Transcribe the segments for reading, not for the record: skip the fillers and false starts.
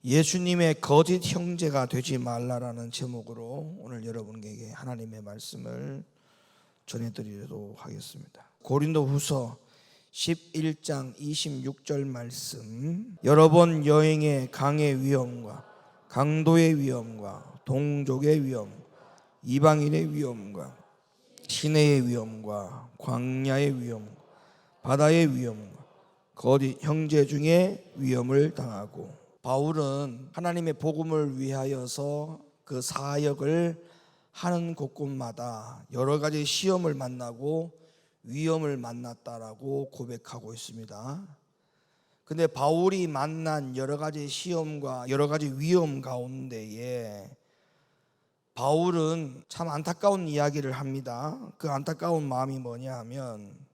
예수님의 거짓 형제가 되지 말라라는 제목으로 오늘 여러분에게 하나님의 말씀을 전해드리도록 하겠습니다. 고린도후서 11장 26절 말씀, 여러 번 여행의 강의 위험과 강도의 위험과 동족의 위험, 이방인의 위험과 시내의 위험과 광야의 위험, 바다의 위험과 거짓 형제 중에 위험을 당하고, 바울은 하나님의 복음을 위하여서 그 사역을 하는 곳곳마다 여러 가지 시험을 만나고 위험을 만났다라고 고백하고 있습니다. 근데 바울이 만난 여러 가지 시험과 여러 가지 위험 가운데에 바울은 참 안타까운 이야기를 합니다. 그 안타까운 마음이 뭐냐 하면,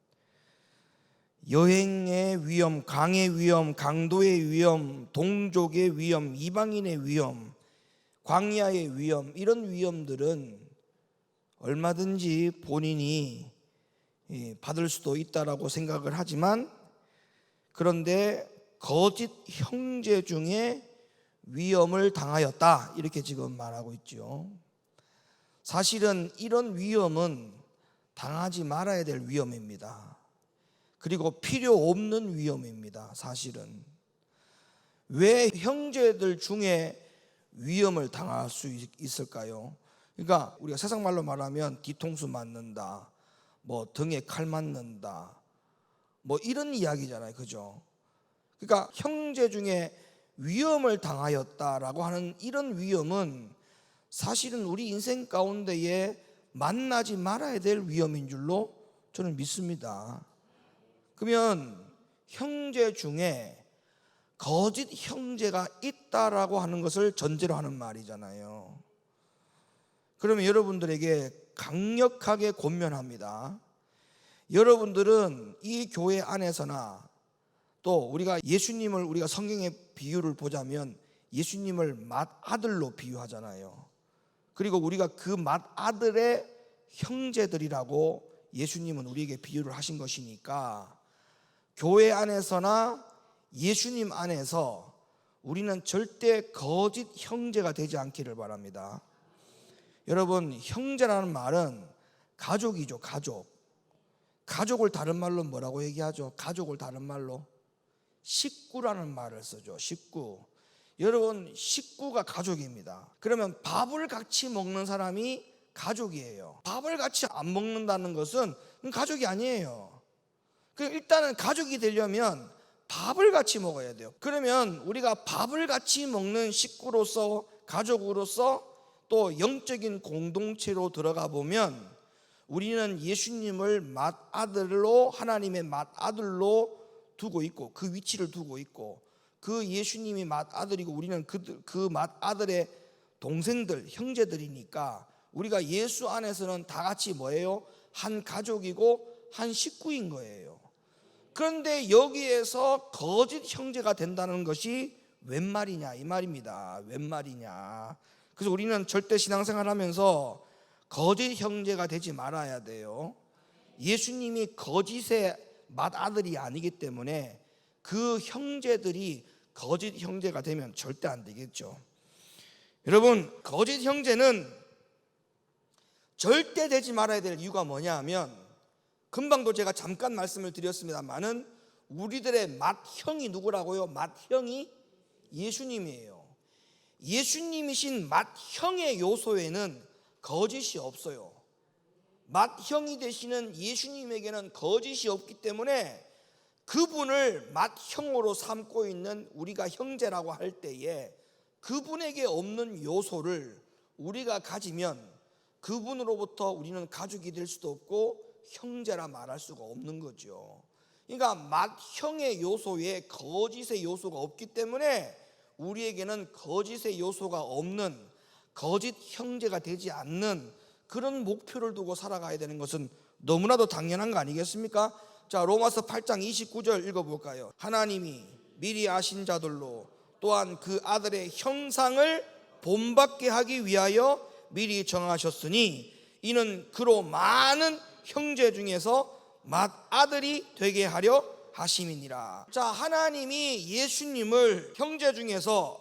여행의 위험, 강의 위험, 강도의 위험, 동족의 위험, 이방인의 위험, 광야의 위험, 이런 위험들은 얼마든지 본인이 받을 수도 있다라고 생각을 하지만, 그런데 거짓 형제 중에 위험을 당하였다, 이렇게 지금 말하고 있죠. 사실은 이런 위험은 당하지 말아야 될 위험입니다. 그리고 필요 없는 위험입니다. 사실은 왜 형제들 중에 위험을 당할 수 있을까요? 그러니까 우리가 세상 말로 말하면 뒤통수 맞는다, 뭐 등에 칼 맞는다, 뭐 이런 이야기잖아요, 그죠? 그러니까 형제 중에 위험을 당하였다라고 하는 이런 위험은 사실은 우리 인생 가운데에 만나지 말아야 될 위험인 줄로 저는 믿습니다. 그러면 형제 중에 거짓 형제가 있다라고 하는 것을 전제로 하는 말이잖아요. 그러면 여러분들에게 강력하게 권면합니다. 여러분들은 이 교회 안에서나 또 우리가 예수님을, 우리가 성경의 비유를 보자면 예수님을 맏아들로 비유하잖아요. 그리고 우리가 그 맏아들의 형제들이라고 예수님은 우리에게 비유를 하신 것이니까, 교회 안에서나 예수님 안에서 우리는 절대 거짓 형제가 되지 않기를 바랍니다. 여러분, 형제라는 말은 가족이죠. 가족을 다른 말로 뭐라고 얘기하죠? 가족을 다른 말로 식구라는 말을 쓰죠. 식구. 여러분, 식구가 가족입니다. 그러면 밥을 같이 먹는 사람이 가족이에요. 밥을 같이 안 먹는다는 것은 가족이 아니에요. 일단은 가족이 되려면 밥을 같이 먹어야 돼요. 그러면 우리가 밥을 같이 먹는 식구로서, 가족으로서 또 영적인 공동체로 들어가 보면 우리는 예수님을 맏아들로, 하나님의 맏아들로 두고 있고, 그 위치를 두고 있고, 그 예수님이 맏아들이고 우리는 그 맏아들의 동생들, 형제들이니까 우리가 예수 안에서는 다 같이 뭐예요? 한 가족이고 한 식구인 거예요. 그런데 여기에서 거짓 형제가 된다는 것이 웬 말이냐, 이 말입니다. 웬 말이냐. 그래서 우리는 절대 신앙생활 하면서 거짓 형제가 되지 말아야 돼요. 예수님이 거짓의 맏아들이 아니기 때문에 그 형제들이 거짓 형제가 되면 절대 안 되겠죠. 여러분, 거짓 형제는 절대 되지 말아야 될 이유가 뭐냐 하면, 금방도 제가 잠깐 말씀을 드렸습니다만은 우리들의 맏형이 누구라고요? 맏형이 예수님이에요. 예수님이신 맏형의 요소에는 거짓이 없어요. 맏형이 되시는 예수님에게는 거짓이 없기 때문에 그분을 맏형으로 삼고 있는 우리가 형제라고 할 때에 그분에게 없는 요소를 우리가 가지면 그분으로부터 우리는 가족이 될 수도 없고 형제라 말할 수가 없는 거죠. 그러니까 맏형의 요소에 거짓의 요소가 없기 때문에 우리에게는 거짓의 요소가 없는, 거짓 형제가 되지 않는 그런 목표를 두고 살아가야 되는 것은 너무나도 당연한 거 아니겠습니까? 자, 로마서 8장 29절 읽어볼까요? 하나님이 미리 아신 자들로 또한 그 아들의 형상을 본받게 하기 위하여 미리 정하셨으니 이는 그로 많은 형제 중에서 맏아들이 되게 하려 하심이니라. 자, 하나님이 예수님을 형제 중에서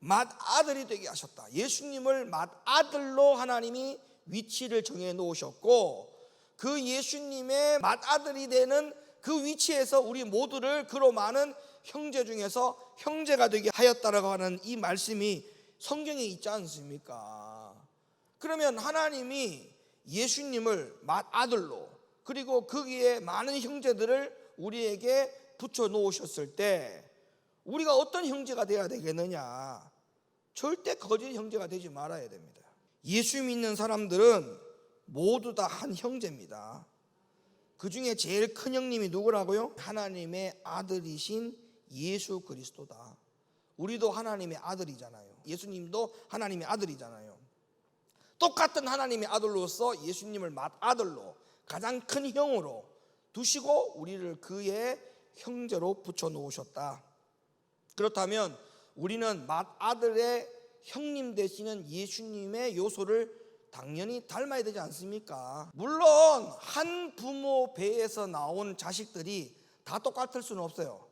맏아들이 되게 하셨다. 예수님을 맏아들로 하나님이 위치를 정해 놓으셨고, 그 예수님의 맏아들이 되는 그 위치에서 우리 모두를 그로 많은 형제 중에서 형제가 되게 하였다라고 하는 이 말씀이 성경에 있지 않습니까? 그러면 하나님이 예수님을 맏아들로, 그리고 거기에 많은 형제들을 우리에게 붙여 놓으셨을 때 우리가 어떤 형제가 되어야 되겠느냐? 절대 거짓 형제가 되지 말아야 됩니다. 예수 믿는 사람들은 모두 다 한 형제입니다. 그 중에 제일 큰 형님이 누구라고요? 하나님의 아들이신 예수 그리스도다. 우리도 하나님의 아들이잖아요. 예수님도 하나님의 아들이잖아요. 똑같은 하나님의 아들로서 예수님을 맏아들로, 가장 큰 형으로 두시고 우리를 그의 형제로 붙여 놓으셨다. 그렇다면 우리는 맏아들의 형님 되시는 예수님의 요소를 당연히 닮아야 되지 않습니까? 물론 한 부모 배에서 나온 자식들이 다 똑같을 수는 없어요.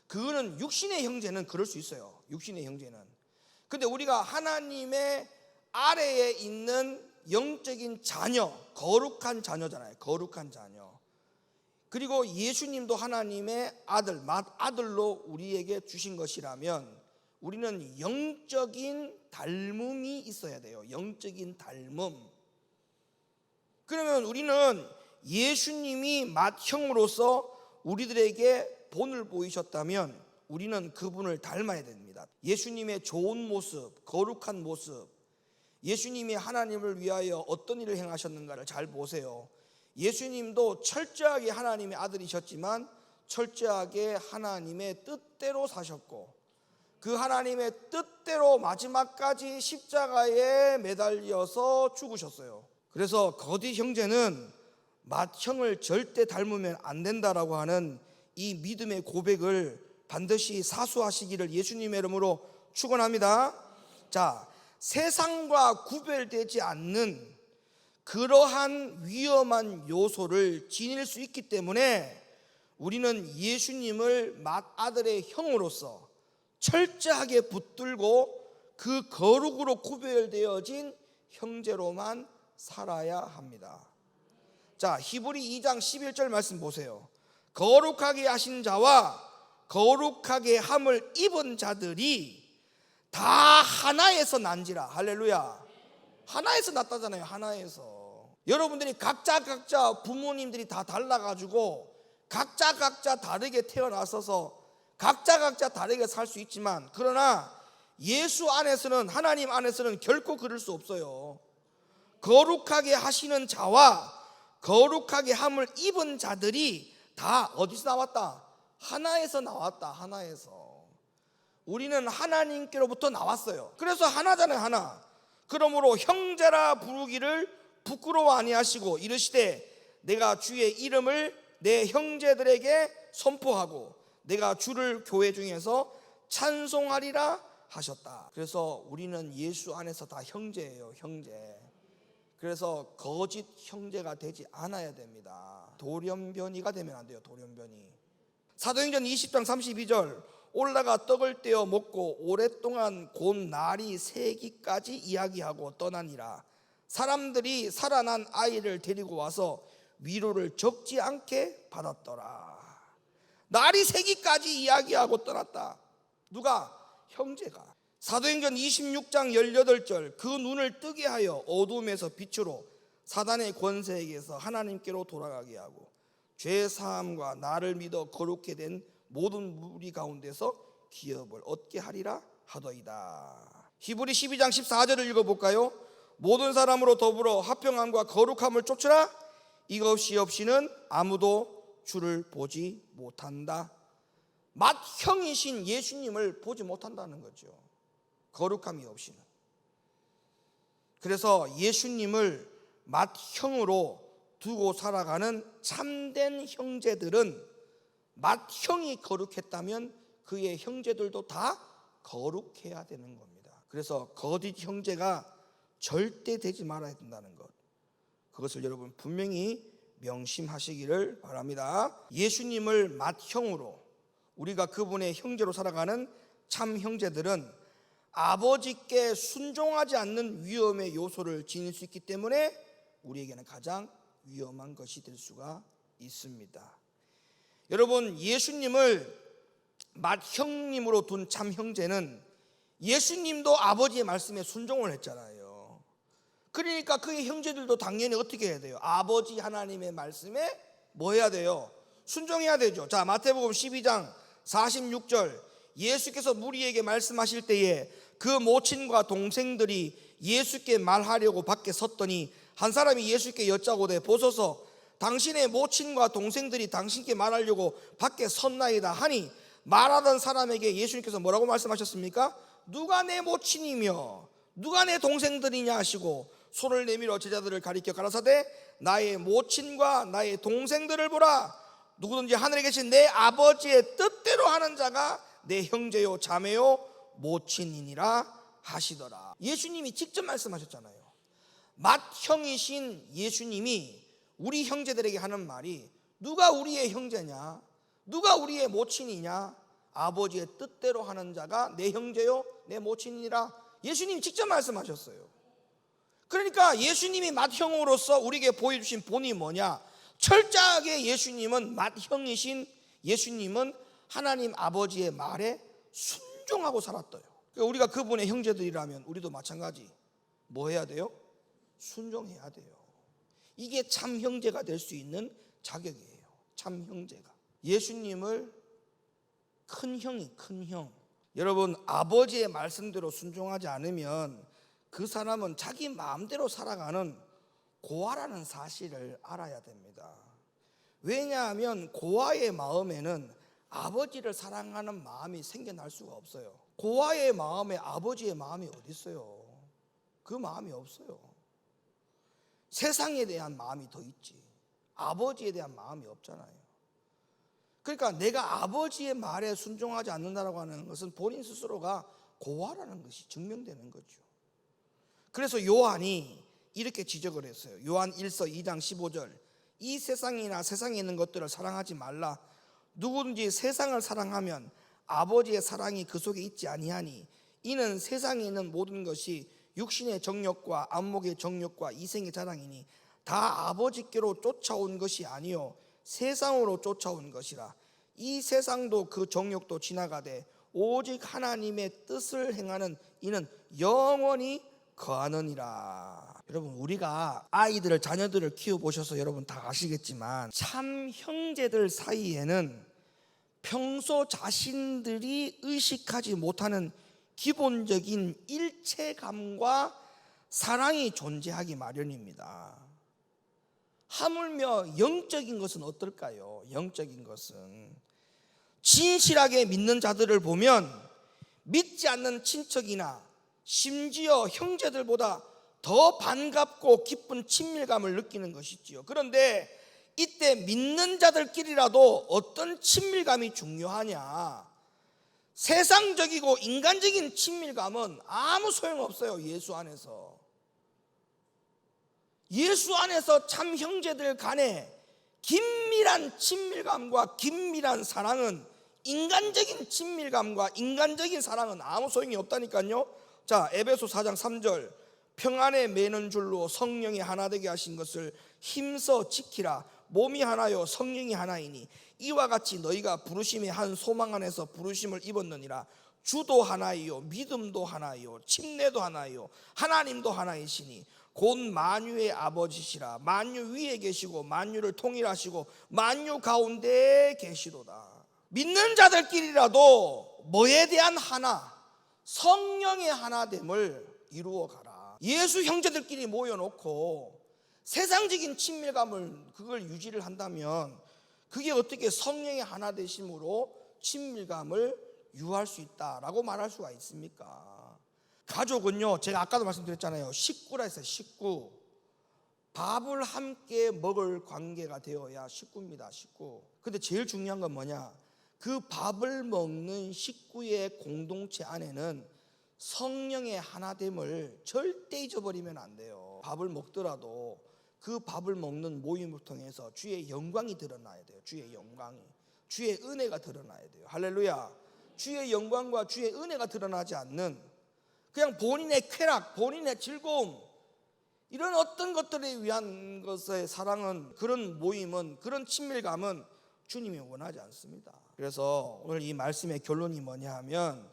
그거는 육신의 형제는 그럴 수 있어요. 육신의 형제는. 근데 우리가 하나님의 아래에 있는 영적인 자녀, 거룩한 자녀잖아요. 거룩한 자녀. 그리고 예수님도 하나님의 아들, 맏아들로 우리에게 주신 것이라면 우리는 영적인 닮음이 있어야 돼요. 영적인 닮음. 그러면 우리는 예수님이 맏형으로서 우리들에게 본을 보이셨다면 우리는 그분을 닮아야 됩니다. 예수님의 좋은 모습, 거룩한 모습, 예수님이 하나님을 위하여 어떤 일을 행하셨는가를 잘 보세요. 예수님도 철저하게 하나님의 아들이셨지만 철저하게 하나님의 뜻대로 사셨고, 그 하나님의 뜻대로 마지막까지 십자가에 매달려서 죽으셨어요. 그래서 거짓 형제는 맏형을 절대 닮으면 안 된다라고 하는 이 믿음의 고백을 반드시 사수하시기를 예수님의 이름으로 축원합니다. 자, 세상과 구별되지 않는 그러한 위험한 요소를 지닐 수 있기 때문에 우리는 예수님을 맏아들의 형으로서 철저하게 붙들고 그 거룩으로 구별되어진 형제로만 살아야 합니다. 자, 히브리 2장 11절 말씀 보세요. 거룩하게 하신 자와 거룩하게 함을 입은 자들이 다 하나에서 난지라. 할렐루야. 하나에서 났다잖아요. 하나에서. 여러분들이 각자 부모님들이 다 달라가지고 각자 다르게 태어나서서 각자 다르게 살 수 있지만, 그러나 예수 안에서는, 하나님 안에서는 결코 그럴 수 없어요. 거룩하게 하시는 자와 거룩하게 함을 입은 자들이 다 어디서 나왔다? 하나에서 나왔다. 하나에서. 우리는 하나님께로부터 나왔어요. 그래서 하나잖아요. 하나. 그러므로 형제라 부르기를 부끄러워 아니하시고 이르시되 내가 주의 이름을 내 형제들에게 선포하고 내가 주를 교회 중에서 찬송하리라 하셨다. 그래서 우리는 예수 안에서 다 형제예요. 형제. 그래서 거짓 형제가 되지 않아야 됩니다. 돌연변이가 되면 안 돼요. 돌연변이. 사도행전 20장 32절 올라가 떡을 떼어 먹고 오랫동안 곧 날이 새기까지 이야기하고 떠나니라. 사람들이 살아난 아이를 데리고 와서 위로를 적지 않게 받았더라. 날이 새기까지 이야기하고 떠났다. 누가? 형제가. 사도행전 26장 18절 그 눈을 뜨게 하여 어둠에서 빛으로 사단의 권세에게서 하나님께로 돌아가게 하고 죄사함과 나를 믿어 거룩게 된 모든 무리 가운데서 기업을 얻게 하리라 하더이다. 히브리 12장 14절을 읽어볼까요? 모든 사람으로 더불어 화평함과 거룩함을 쫓으라. 이것이 없이는 아무도 주를 보지 못한다. 맏형이신 예수님을 보지 못한다는 거죠. 거룩함이 없이는. 그래서 예수님을 맏형으로 두고 살아가는 참된 형제들은 맏형이 거룩했다면 그의 형제들도 다 거룩해야 되는 겁니다. 그래서 거짓 형제가 절대 되지 말아야 된다는 것, 그것을 여러분 분명히 명심하시기를 바랍니다. 예수님을 맏형으로 우리가 그분의 형제로 살아가는 참 형제들은 아버지께 순종하지 않는 위험의 요소를 지닐 수 있기 때문에 우리에게는 가장 위험한 것이 될 수가 있습니다. 여러분, 예수님을 맏형님으로 둔 참 형제는 예수님도 아버지의 말씀에 순종을 했잖아요. 그러니까 그의 형제들도 당연히 어떻게 해야 돼요? 아버지 하나님의 말씀에 뭐 해야 돼요? 순종해야 되죠. 자, 마태복음 12장 46절, 예수께서 무리에게 말씀하실 때에 그 모친과 동생들이 예수께 말하려고 밖에 섰더니 한 사람이 예수께 여짜오되 보소서, 당신의 모친과 동생들이 당신께 말하려고 밖에 섰나이다 하니, 말하던 사람에게 예수님께서 뭐라고 말씀하셨습니까? 누가 내 모친이며 누가 내 동생들이냐 하시고 손을 내밀어 제자들을 가리켜 가라사대 나의 모친과 나의 동생들을 보라. 누구든지 하늘에 계신 내 아버지의 뜻대로 하는 자가 내 형제요 자매요 모친이니라 하시더라. 예수님이 직접 말씀하셨잖아요. 맏형이신 예수님이 우리 형제들에게 하는 말이, 누가 우리의 형제냐, 누가 우리의 모친이냐, 아버지의 뜻대로 하는 자가 내 형제요 내 모친이니라. 예수님이 직접 말씀하셨어요. 그러니까 예수님이 맏형으로서 우리에게 보여주신 본이 뭐냐? 철저하게 예수님은 맏형이신 예수님은 하나님 아버지의 말에 순종하고 살았대요. 우리가 그분의 형제들이라면 우리도 마찬가지 뭐 해야 돼요? 순종해야 돼요. 이게 참 형제가 될 수 있는 자격이에요. 참 형제가. 예수님을 큰 형이 큰 형. 여러분, 아버지의 말씀대로 순종하지 않으면 그 사람은 자기 마음대로 살아가는 고아라는 사실을 알아야 됩니다. 왜냐하면 고아의 마음에는 아버지를 사랑하는 마음이 생겨날 수가 없어요. 고아의 마음에 아버지의 마음이 어디 있어요? 그 마음이 없어요. 세상에 대한 마음이 더 있지 아버지에 대한 마음이 없잖아요. 그러니까 내가 아버지의 말에 순종하지 않는다라고 하는 것은 본인 스스로가 고아라는 것이 증명되는 거죠. 그래서 요한이 이렇게 지적을 했어요. 요한 1서 2장 15절, 이 세상이나 세상에 있는 것들을 사랑하지 말라. 누구든지 세상을 사랑하면 아버지의 사랑이 그 속에 있지 아니하니, 이는 세상에 있는 모든 것이 육신의 정욕과 안목의 정욕과 이생의 자랑이니 다 아버지께로 쫓아온 것이 아니요 세상으로 쫓아온 것이라. 이 세상도 그 정욕도 지나가되 오직 하나님의 뜻을 행하는 이는 영원히 거하느니라. 여러분, 우리가 아이들을 자녀들을 키워보셔서 여러분 다 아시겠지만 참 형제들 사이에는 평소 자신들이 의식하지 못하는 기본적인 일체감과 사랑이 존재하기 마련입니다. 하물며 영적인 것은 어떨까요? 영적인 것은 진실하게 믿는 자들을 보면 믿지 않는 친척이나 심지어 형제들보다 더 반갑고 기쁜 친밀감을 느끼는 것이지요. 그런데 이때 믿는 자들끼리라도 어떤 친밀감이 중요하냐? 세상적이고 인간적인 친밀감은 아무 소용없어요. 예수 안에서. 예수 안에서 참 형제들 간에 긴밀한 친밀감과 긴밀한 사랑은, 인간적인 친밀감과 인간적인 사랑은 아무 소용이 없다니까요. 자, 에베소 4장 3절, 평안에 매는 줄로 성령이 하나 되게 하신 것을 힘써 지키라. 몸이 하나요 성령이 하나이니 이와 같이 너희가 부르심의 한 소망 안에서 부르심을 입었느니라. 주도 하나이요 믿음도 하나이요 침례도 하나이요 하나님도 하나이시니 곧 만유의 아버지시라. 만유 위에 계시고 만유를 통일하시고 만유 가운데 계시도다. 믿는 자들끼리라도 뭐에 대한 하나? 성령의 하나됨을 이루어 가라. 예수 형제들끼리 모여놓고 세상적인 친밀감을 그걸 유지를 한다면 그게 어떻게 성령의 하나 되심으로 친밀감을 유할 수 있다라고 말할 수가 있습니까? 가족은요, 제가 아까도 말씀드렸잖아요. 식구라 했어요. 식구. 밥을 함께 먹을 관계가 되어야 식구입니다. 식구. 근데 제일 중요한 건 뭐냐? 그 밥을 먹는 식구의 공동체 안에는 성령의 하나됨을 절대 잊어버리면 안 돼요. 밥을 먹더라도 그 밥을 먹는 모임을 통해서 주의 영광이 드러나야 돼요. 주의 영광이, 주의 은혜가 드러나야 돼요. 할렐루야. 주의 영광과 주의 은혜가 드러나지 않는, 그냥 본인의 쾌락, 본인의 즐거움, 이런 어떤 것들에 위한 것의 사랑은, 그런 모임은, 그런 친밀감은 주님이 원하지 않습니다. 그래서 오늘 이 말씀의 결론이 뭐냐 하면,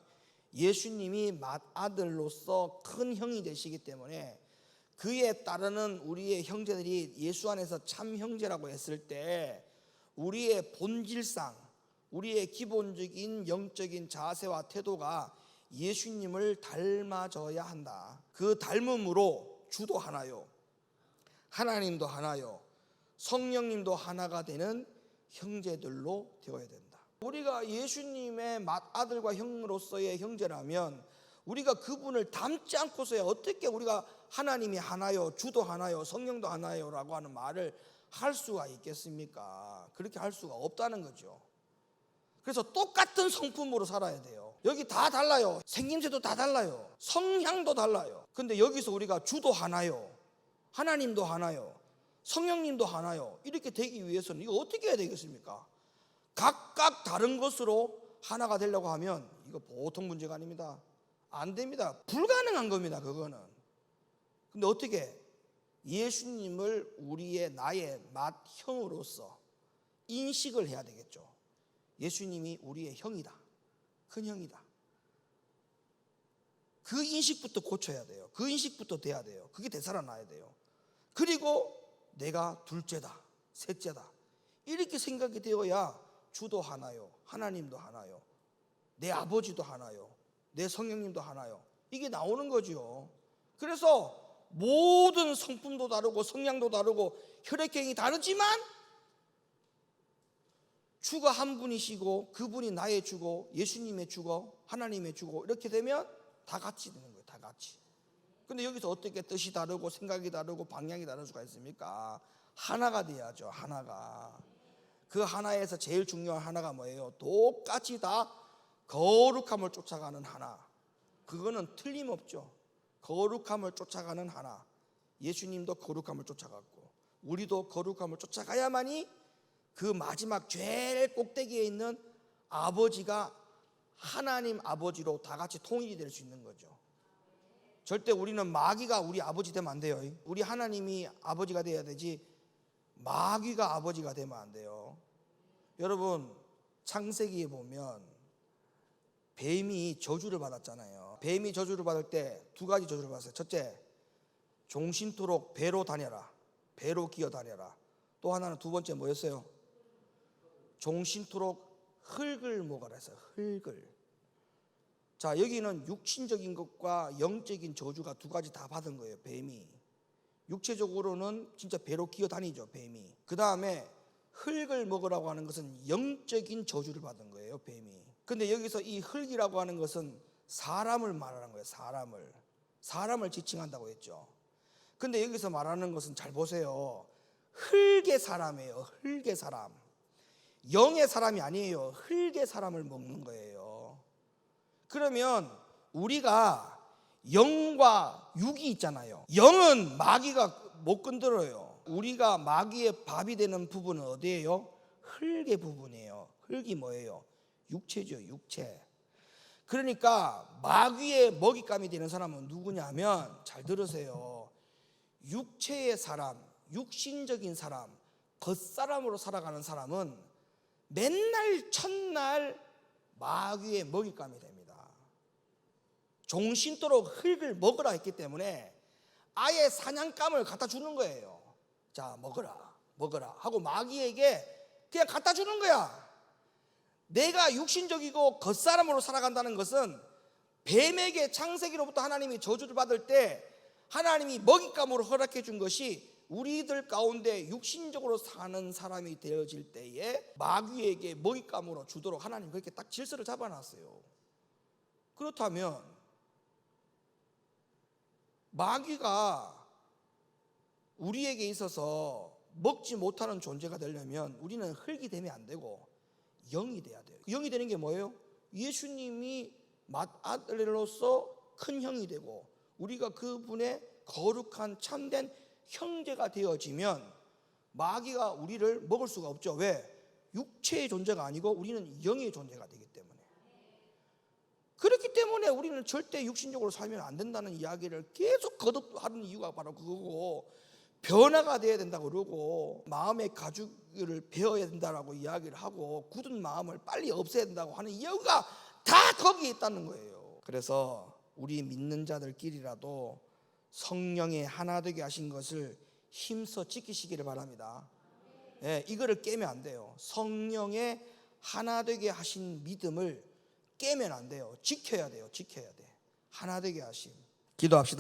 예수님이 맏아들로서 큰 형이 되시기 때문에 그에 따르는 우리의 형제들이 예수 안에서 참 형제라고 했을 때 우리의 본질상, 우리의 기본적인 영적인 자세와 태도가 예수님을 닮아져야 한다. 그 닮음으로 주도 하나요, 하나님도 하나요, 성령님도 하나가 되는 형제들로 되어야 된다. 우리가 예수님의 맏아들과 형으로서의 형제라면 우리가 그분을 닮지 않고서야 어떻게 우리가 하나님이 하나요, 주도 하나요, 성령도 하나요 라고 하는 말을 할 수가 있겠습니까? 그렇게 할 수가 없다는 거죠. 그래서 똑같은 성품으로 살아야 돼요. 여기 다 달라요. 생김새도 다 달라요. 성향도 달라요. 근데 여기서 우리가 주도 하나요, 하나님도 하나요, 성령님도 하나요, 이렇게 되기 위해서는 이거 어떻게 해야 되겠습니까? 각각 다른 것으로 하나가 되려고 하면 이거 보통 문제가 아닙니다. 안 됩니다. 불가능한 겁니다, 그거는. 근데 어떻게? 예수님을 우리의 나의 맏형으로서 인식을 해야 되겠죠. 예수님이 우리의 형이다, 큰 형이다. 그 인식부터 고쳐야 돼요. 그 인식부터 돼야 돼요. 그게 되살아나야 돼요. 그리고 내가 둘째다, 셋째다, 이렇게 생각이 되어야 주도 하나요, 하나님도 하나요, 내 아버지도 하나요, 내 성령님도 하나요, 이게 나오는 거죠. 그래서 모든 성품도 다르고 성향도 다르고 혈액형이 다르지만 주가 한 분이시고 그분이 나의 주고 예수님의 주고 하나님의 주고, 이렇게 되면 다 같이 되는 거예요. 다 같이. 근데 여기서 어떻게 뜻이 다르고 생각이 다르고 방향이 다를 수가 있습니까? 하나가 돼야죠. 하나가. 그 하나에서 제일 중요한 하나가 뭐예요? 똑같이 다 거룩함을 쫓아가는 하나. 그거는 틀림없죠. 거룩함을 쫓아가는 하나. 예수님도 거룩함을 쫓아갔고 우리도 거룩함을 쫓아가야만이 그 마지막 제일 꼭대기에 있는 아버지가 하나님 아버지로 다 같이 통일이 될 수 있는 거죠. 절대 우리는 마귀가 우리 아버지 되면 안 돼요. 우리 하나님이 아버지가 돼야 되지 마귀가 아버지가 되면 안 돼요. 여러분, 창세기에 보면 뱀이 저주를 받았잖아요. 뱀이 저주를 받을 때 두 가지 저주를 받았어요. 첫째, 종신토록 배로 다녀라, 배로 기어 다녀라. 또 하나는, 두 번째 뭐였어요? 종신토록 흙을 먹어라 했어요. 흙을. 자, 여기는 육신적인 것과 영적인 저주가 두 가지 다 받은 거예요. 뱀이. 육체적으로는 진짜 배로 기어 다니죠, 뱀이. 그 다음에 흙을 먹으라고 하는 것은 영적인 저주를 받은 거예요, 뱀이. 근데 여기서 이 흙이라고 하는 것은 사람을 말하는 거예요. 사람을 지칭한다고 했죠. 근데 여기서 말하는 것은, 잘 보세요, 흙의 사람이에요. 흙의 사람. 영의 사람이 아니에요. 흙의 사람을 먹는 거예요. 그러면 우리가 영과 육이 있잖아요. 영은 마귀가 못 건드려요. 우리가 마귀의 밥이 되는 부분은 어디예요? 흙의 부분이에요. 흙이 뭐예요? 육체죠, 육체. 그러니까 마귀의 먹잇감이 되는 사람은 누구냐면, 잘 들으세요, 육체의 사람, 육신적인 사람, 겉사람으로 살아가는 사람은 맨날 첫날 마귀의 먹잇감이 됩니다. 종신토록 흙을 먹으라 했기 때문에 아예 사냥감을 갖다 주는 거예요. 자, 먹어라 하고 마귀에게 그냥 갖다 주는 거야. 내가 육신적이고 겉사람으로 살아간다는 것은, 뱀에게 창세기로부터 하나님이 저주를 받을 때 하나님이 먹잇감으로 허락해 준 것이 우리들 가운데 육신적으로 사는 사람이 되어질 때에 마귀에게 먹잇감으로 주도록 하나님 그렇게 딱 질서를 잡아놨어요. 그렇다면 마귀가 우리에게 있어서 먹지 못하는 존재가 되려면 우리는 흙이 되면 안 되고 영이 돼야 돼요. 영이 되는 게 뭐예요? 예수님이 맏아들로서 큰 형이 되고 우리가 그분의 거룩한 참된 형제가 되어지면 마귀가 우리를 먹을 수가 없죠. 왜? 육체의 존재가 아니고 우리는 영의 존재가 되기 때문에. 그렇기 때문에 우리는 절대 육신적으로 살면 안 된다는 이야기를 계속 거듭하는 이유가 바로 그거고, 변화가 돼야 된다고 그러고, 마음의 가죽을 베어야 된다고 이야기를 하고, 굳은 마음을 빨리 없애야 된다고 하는 이유가 다 거기에 있다는 거예요. 그래서 우리 믿는 자들끼리라도 성령의 하나 되게 하신 것을 힘써 지키시기를 바랍니다. 이거를 깨면 안 돼요. 성령의 하나 되게 하신 믿음을 깨면 안 돼요. 지켜야 돼요. 지켜야 돼. 하나 되게 하심. 기도합시다.